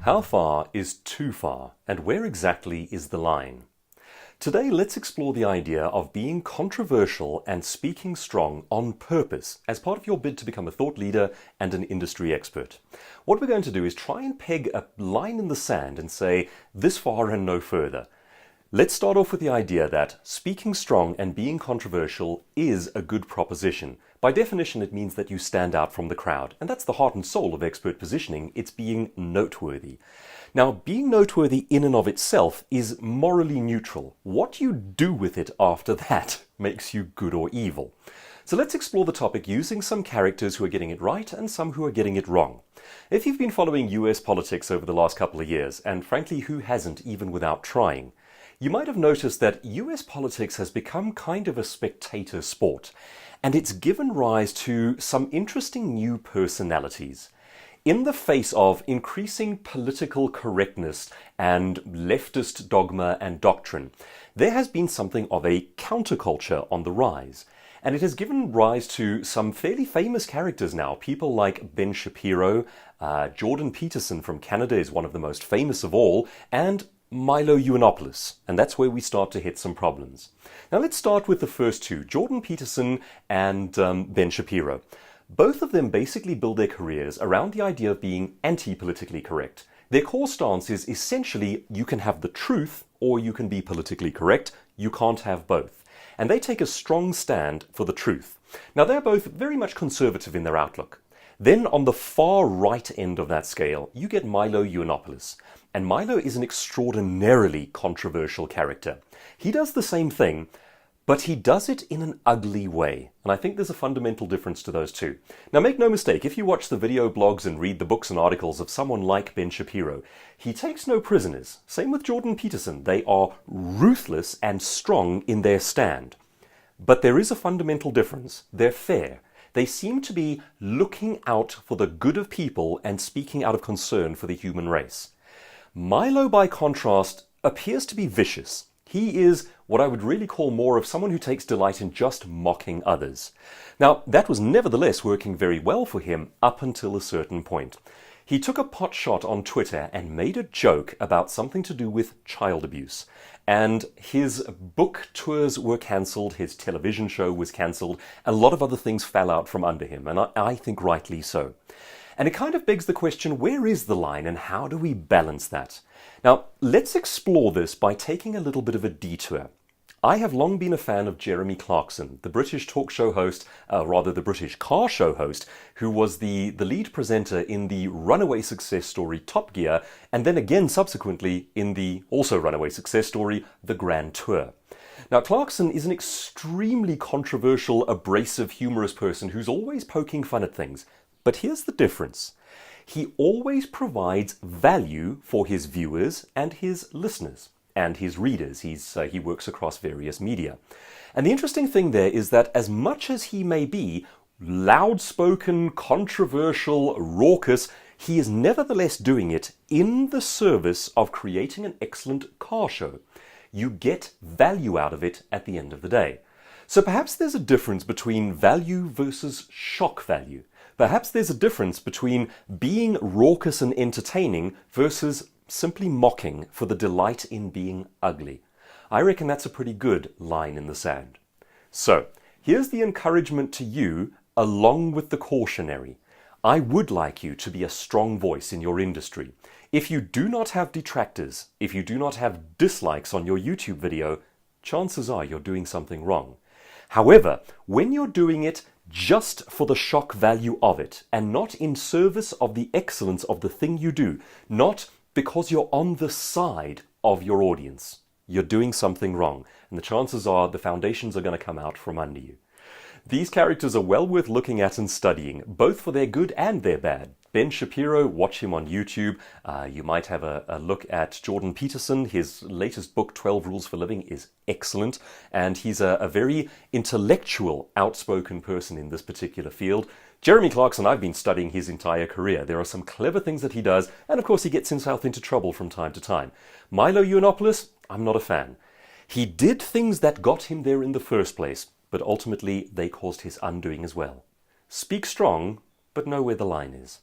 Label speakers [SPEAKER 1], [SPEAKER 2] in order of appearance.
[SPEAKER 1] How far is too far, and where exactly is the line? Today, let's explore the idea of being controversial and speaking strong on purpose as part of your bid to become a thought leader and an industry expert. What we're going to do is try and peg a line in the sand and say, this far and no further. Let's start off with the idea that speaking strong and being controversial is a good proposition. By definition, it means that you stand out from the crowd, and that's the heart and soul of expert positioning. It's being noteworthy. Now, being noteworthy in and of itself is morally neutral. What you do with it after that makes you good or evil. So let's explore the topic using some characters who are getting it right and some who are getting it wrong. If you've been following US politics over the last couple of years, and frankly, who hasn't even without trying, you might have noticed that US politics has become kind of a spectator sport, and it's given rise to some interesting new personalities. In the face of increasing political correctness and leftist dogma and doctrine, there has been something of a counterculture on the rise. And it has given rise to some fairly famous characters now. People like Ben Shapiro, Jordan Peterson from Canada is one of the most famous of all, and Milo Yiannopoulos, and that's where we start to hit some problems. Now let's start with the first two, Jordan Peterson and Ben Shapiro. Both of them basically build their careers around the idea of being anti-politically correct. Their core stance is essentially you can have the truth or you can be politically correct. You can't have both. And they take a strong stand for the truth. Now they're both very much conservative in their outlook. Then on the far right end of that scale, you get Milo Yiannopoulos. And Milo is an extraordinarily controversial character. He does the same thing, but he does it in an ugly way. And I think there's a fundamental difference to those two. Now make no mistake, if you watch the video blogs and read the books and articles of someone like Ben Shapiro, he takes no prisoners. Same with Jordan Peterson. They are ruthless and strong in their stand. But there is a fundamental difference. They're fair. They seem to be looking out for the good of people and speaking out of concern for the human race. Milo, by contrast, appears to be vicious. He is what I would really call more of someone who takes delight in just mocking others. Now, that was nevertheless working very well for him up until a certain point. He took a pot shot on Twitter and made a joke about something to do with child abuse. And his book tours were cancelled, his television show was cancelled, a lot of other things fell out from under him, and I think rightly so. And it kind of begs the question, where is the line and how do we balance that? Now, let's explore this by taking a little bit of a detour. I have long been a fan of Jeremy Clarkson, the British talk show host, the British car show host, who was the lead presenter in the runaway success story Top Gear, and then again subsequently in the also runaway success story The Grand Tour. Now, Clarkson is an extremely controversial, abrasive, humorous person who's always poking fun at things. But here's the difference. He always provides value for his viewers and his listeners and his readers. He works across various media. And the interesting thing there is that as much as he may be loud-spoken, controversial, raucous, he is nevertheless doing it in the service of creating an excellent car show. You get value out of it at the end of the day. So perhaps there's a difference between value versus shock value. Perhaps there's a difference between being raucous and entertaining versus simply mocking for the delight in being ugly. I reckon that's a pretty good line in the sand. So, here's the encouragement to you along with the cautionary. I would like you to be a strong voice in your industry. If you do not have detractors, if you do not have dislikes on your YouTube video, chances are you're doing something wrong. However, when you're doing it just for the shock value of it, and not in service of the excellence of the thing you do, not because you're on the side of your audience, you're doing something wrong, and the chances are the foundations are going to come out from under you. These characters are well worth looking at and studying, both for their good and their bad. Ben Shapiro, watch him on YouTube. You might have a look at Jordan Peterson. His latest book, 12 Rules for Living, is excellent. And he's a very intellectual, outspoken person in this particular field. Jeremy Clarkson, I've been studying his entire career. There are some clever things that he does. And of course, he gets himself into trouble from time to time. Milo Yiannopoulos, I'm not a fan. He did things that got him there in the first place, but ultimately they caused his undoing as well. Speak strong, but know where the line is.